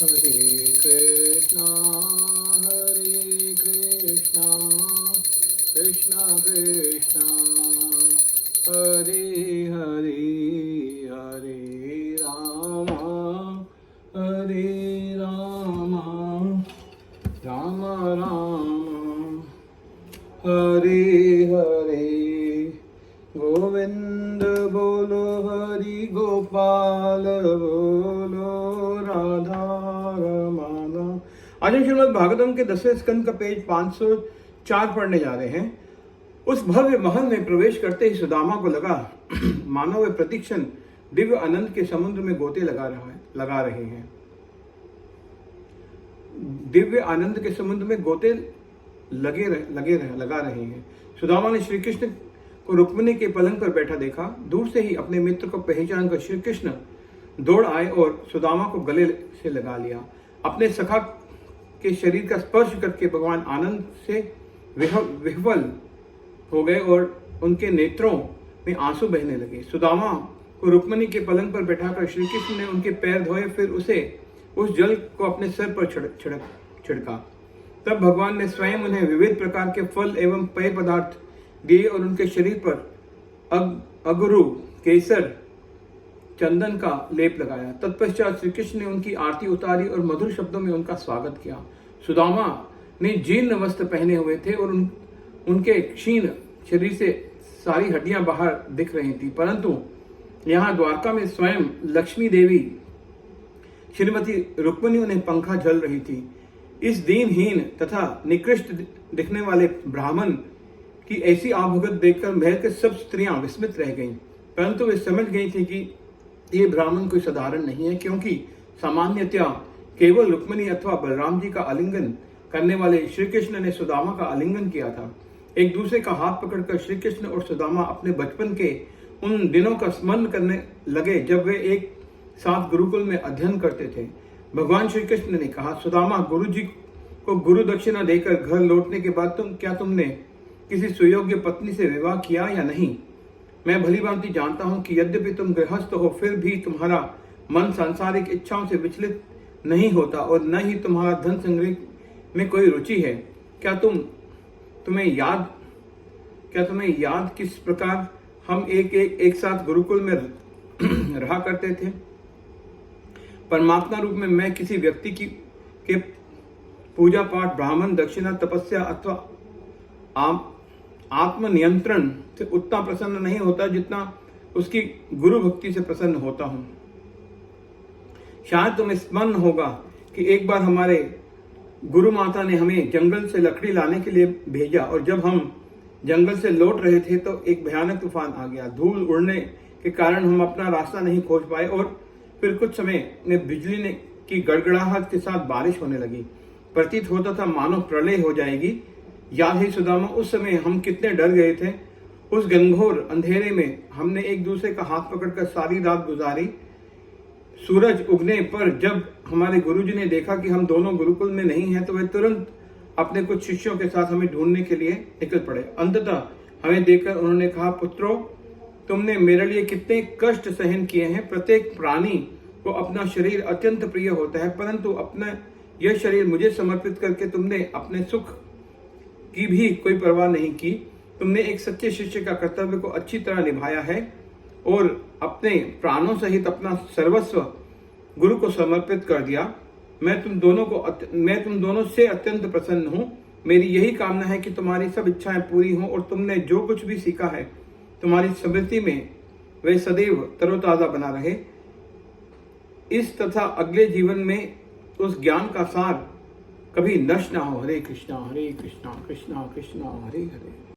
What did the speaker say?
हरे कृष्णा कृष्णा कृष्णा हरे हरे हरे राम राम राम हरे हरे गोविंद बोलो हरि गोपाल बोलो राधा रमाना। आज हम श्रीमद् भागवतम के 10वें स्कंद का पेज 504 पढ़ने जा रहे हैं। उस भव्य महल में प्रवेश करते ही सुदामा को लगा मानो वे प्रतिक्षण दिव्य आनंद के समुद्र में गोते लगा रहे हैं। दिव्य आनंद के समुद्र में गोते लगा रहे हैं। सुदामा ने श्री कृष्ण को रुक्मिणी के पलंग पर बैठा देखा। दूर से ही अपने मित्र को पहचान कर श्री कृष्ण दौड़ आए और सुदामा को गले से लगा लिया। अपने सखा के शरीर का स्पर्श करके भगवान आनंद से विह्वल हो गए और उनके नेत्रों में आंसू बहने लगे। सुदामा को रुक्मिणी के पलंग पर बैठाकर श्री कृष्ण ने उनके पैर धोए, फिर उस जल को अपने सर पर छिड़का। तब भगवान ने स्वयं उन्हें विविध प्रकार के फल एवं पेय पदार्थ दिए और उनके शरीर पर अगरू, केसर, चंदन का लेप लगाया। तत्पश्चात श्री कृष्ण ने उनकी आरती उतारी और मधुर शब्दों में उनका स्वागत किया। सुदामा ने जीर्ण वस्त्र पहने हुए थे और उनके क्षीण शरीर से सारी हड्डियां बाहर दिख रही थी, परंतु यहाँ द्वारका में स्वयं लक्ष्मी देवी श्रीमती रुक्मिणी उन्हें पंखा झल रही थी। इस दीनहीन तथा निकृष्ट दिखने वाले ब्राह्मण की ऐसी आभगत देखकर महल के सब स्त्रियां विस्मित रह गईं, परंतु वे समझ गई थी कि ये ब्राह्मण कोई साधारण नहीं है, क्योंकि सामान्यतया केवल रुक्मिणी अथवा बलराम जी का आलिंगन करने वाले श्री कृष्ण ने सुदामा का आलिंगन किया था। एक दूसरे का हाथ पकड़कर श्री कृष्ण और सुदामा अपने बचपन के उन दिनों का स्मरण करने लगे जब वे एक साथ गुरुकुल में अध्ययन करते थे। भगवान श्री कृष्ण ने कहा, सुदामा, गुरु जी को गुरु दक्षिणा देकर घर लौटने के बाद तुमने किसी सुयोग्य पत्नी से विवाह किया या नहीं? मैं भली भांति जानता हूं कि यद्यपि तुम गृहस्थ हो, फिर भी तुम्हारा मन सांसारिक इच्छाओं से विचलित नहीं होता और न ही तुम्हारा धन संग्रह में कोई रुचि है। क्या तुम्हें याद किस प्रकार हम एक साथ गुरुकुल में रहा करते थे? परमात्मा रूप में मैं किसी व्यक्ति के पूजा पाठ, ब्राह्मण, दक्षिणा, तपस्या अथवा आत्मनियंत्रण से उतना प्रसन्न नहीं होता जितना उसकी गुरु भक्ति से प्रसन्न होता हूं। शायद तुम्हें स्मरण होगा कि एक बार हमारे गुरु माता ने हमें जंगल से लकड़ी लाने के लिए भेजा और जब हम जंगल से लौट रहे थे तो एक भयानक तूफान आ गया। धूल उड़ने के कारण हम अपना रास्ता नहीं खोज पाए और फिर कुछ समय में बिजली की गड़गड़ाहट के साथ बारिश होने लगी। प्रतीत होता था मानो प्रलय हो जाएगी। याद है सुदामा, उस समय हम कितने डर गए थे। उस घनघोर अंधेरे में हमने एक दूसरे का हाथ पकड़कर सारी रात गुजारी। सूरज उगने पर जब हमारे गुरुजी ने देखा कि हम दोनों गुरुकुल में नहीं हैं, तो वे तुरंत अपने कुछ शिष्यों के साथ हमें ढूंढने के लिए निकल पड़े। अंततः हमें देखकर उन्होंने कहा, पुत्रों, तुमने मेरे लिए कितने कष्ट सहन किए हैं। प्रत्येक प्राणी को अपना शरीर अत्यंत प्रिय होता है, परंतु अपना यह शरीर मुझे समर्पित करके तुमने अपने सुख की भी कोई परवाह नहीं की। तुमने एक सच्चे शिष्य का कर्तव्य को अच्छी तरह निभाया है और अपने प्राणों सहित अपना सर्वस्व गुरु को समर्पित कर दिया। मैं तुम दोनों से अत्यंत प्रसन्न हूँ। मेरी यही कामना है कि तुम्हारी सब इच्छाएं पूरी हों और तुमने जो कुछ भी सीखा है तुम्हारी स्मृति में वे सदैव तरोताजा बना रहे। इस तथा अगले जीवन में उस ज्ञान का सार कभी नष्ट ना हो। हरे कृष्णा कृष्णा कृष्णा हरे हरे।